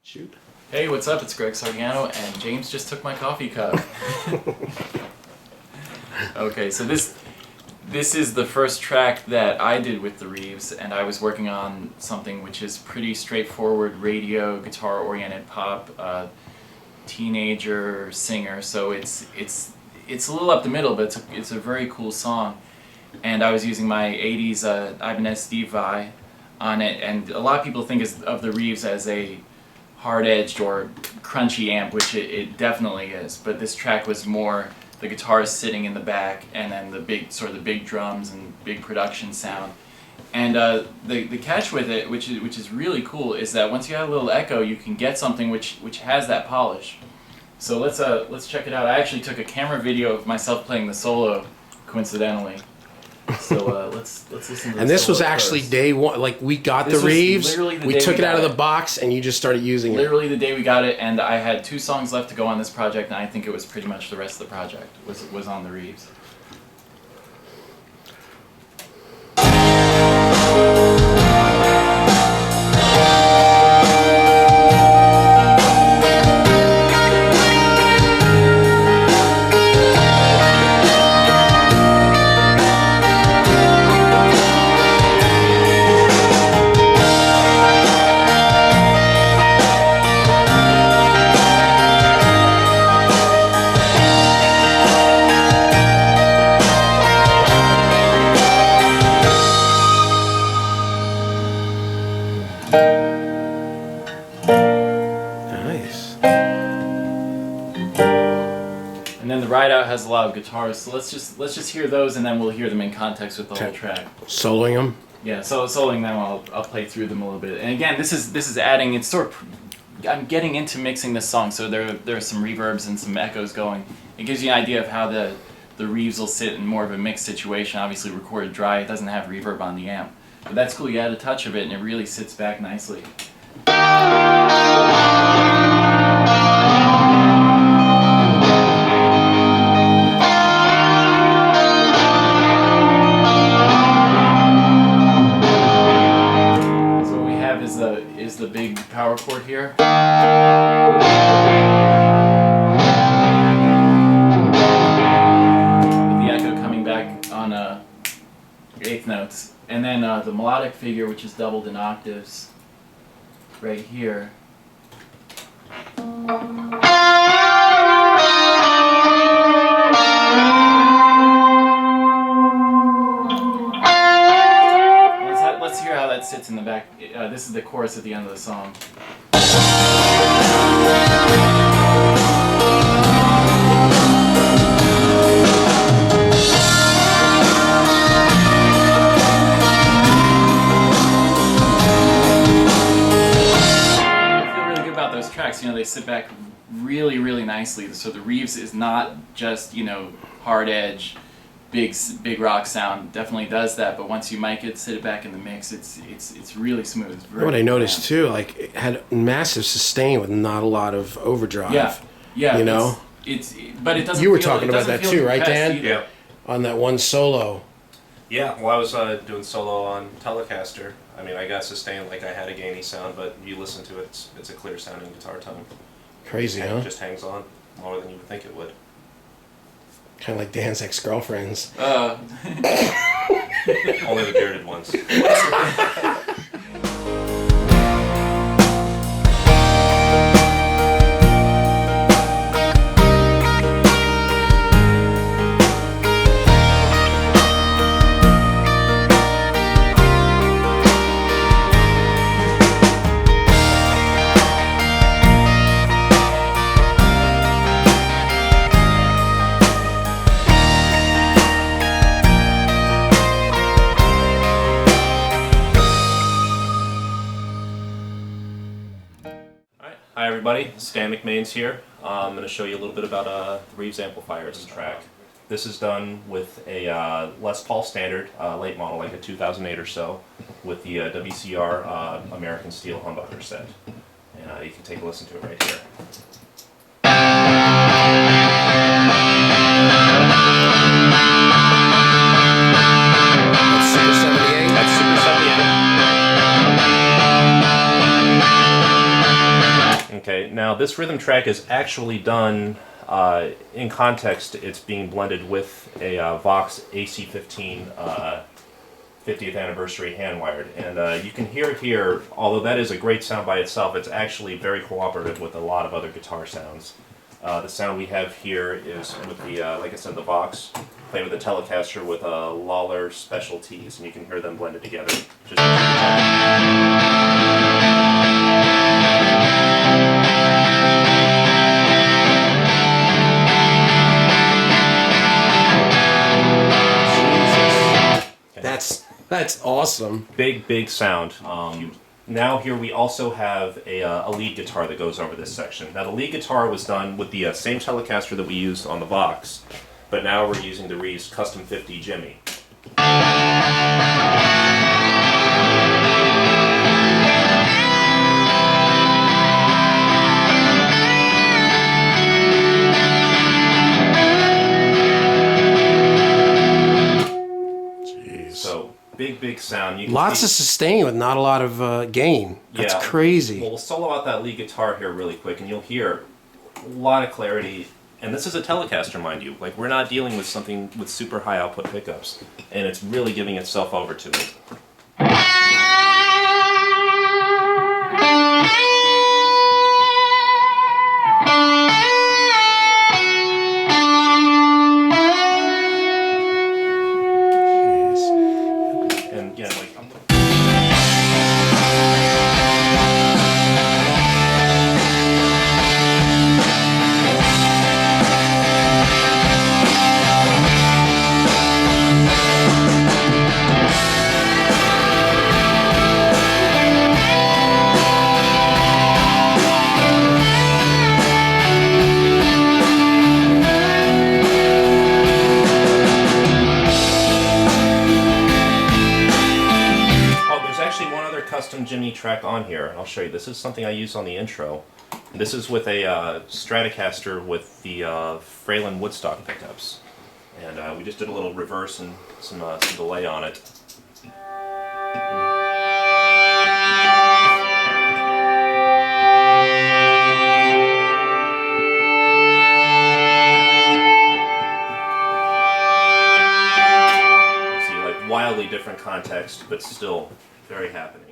Shoot. Hey, what's up? It's Greg Sargiano, and James just took my coffee cup. Okay, so this is the first track that I did with the Reeves, and I was working on something which is pretty straightforward radio, guitar-oriented pop, teenager singer. So it's a little up the middle, but it's a very cool song. And I was using my '80s Ibanez Steve Vai on it, and a lot of people think of the Reeves as a hard-edged or crunchy amp, which it definitely is. But this track was more the guitar is sitting in the back, and then the big drums and big production sound. And the catch with it, which is really cool, is that once you have a little echo, you can get something which has that polish. So let's check it out. I actually took a camera video of myself playing the solo, coincidentally. So let's listen to the And this solo was actually first. day one. Like, we got This the was Reeves, literally the we day took we it out of got the it. box, and you just started using it. Literally the day we got it, and I had 2 songs left to go on this project, and I think it was pretty much the rest of the project was on the Reeves. Nice. And then the ride out has a lot of guitars, so let's just hear those, and then we'll hear them in context with the whole track. Soloing them. Yeah, so soloing them, I'll play through them a little bit. And again, this is adding. It's sort of, I'm getting into mixing this song, so there's some reverbs and some echoes going. It gives you an idea of how the Reeves will sit in more of a mixed situation. Obviously recorded dry, it doesn't have reverb on the amp, but that's cool. You add a touch of it, and it really sits back nicely. So what we have is the big power chord here. With the echo coming back on 8th notes. And then the melodic figure, which is doubled in octaves, right here. Let's hear how that sits in the back. This is the chorus at the end of the song. Those tracks, they sit back really, really nicely. So the Reeves is not just, hard edge, big rock sound. Definitely does that, but once you mic it, sit it back in the mix, it's really smooth. It's very What I noticed too, like, it had massive sustain with not a lot of overdrive. Yeah. But it doesn't. You were talking about that too, right, Dan? Yeah. On that one solo. Yeah, well, I was doing solo on Telecaster. I mean, I got sustained like I had a gainy sound, but you listen to it, it's a clear sounding guitar tone. Crazy, And huh? it just hangs on more than you would think it would. Kind of like Dan's ex-girlfriends. Only the bearded ones. Hi everybody, Stan McMain's here. I'm going to show you a little bit about the Reeves amplifiers track. This is done with a Les Paul Standard, late model, like a 2008 or so, with the WCR American Steel humbucker set. And you can take a listen to it right here. That's Super 78. Now this rhythm track is actually done in context. It's being blended with a Vox AC15 50th anniversary hand-wired, and you can hear it here. Although that is a great sound by itself, it's actually very cooperative with a lot of other guitar sounds. The sound we have here is with the, like I said, the Vox, played with a Telecaster with Lawler Specialties, and you can hear them blended together. That's awesome. Big sound. Now here we also have a lead guitar that goes over this section. Now the lead guitar was done with the same Telecaster that we used on the Vox, but now we're using the Reeves Custom 50 Jimmy. So big sound. Lots of sustain with not a lot of gain. That's crazy. Well, we'll solo out that lead guitar here really quick, and you'll hear a lot of clarity. And this is a Telecaster, mind you. Like, we're not dealing with something with super high output pickups, and it's really giving itself over to it. And again, like, Custom Jimmy track on here. I'll show you. This is something I used on the intro. This is with a Stratocaster with the Fralin Woodstock pickups, and we just did a little reverse and some delay on it. See, like, wildly different context, but still very happening.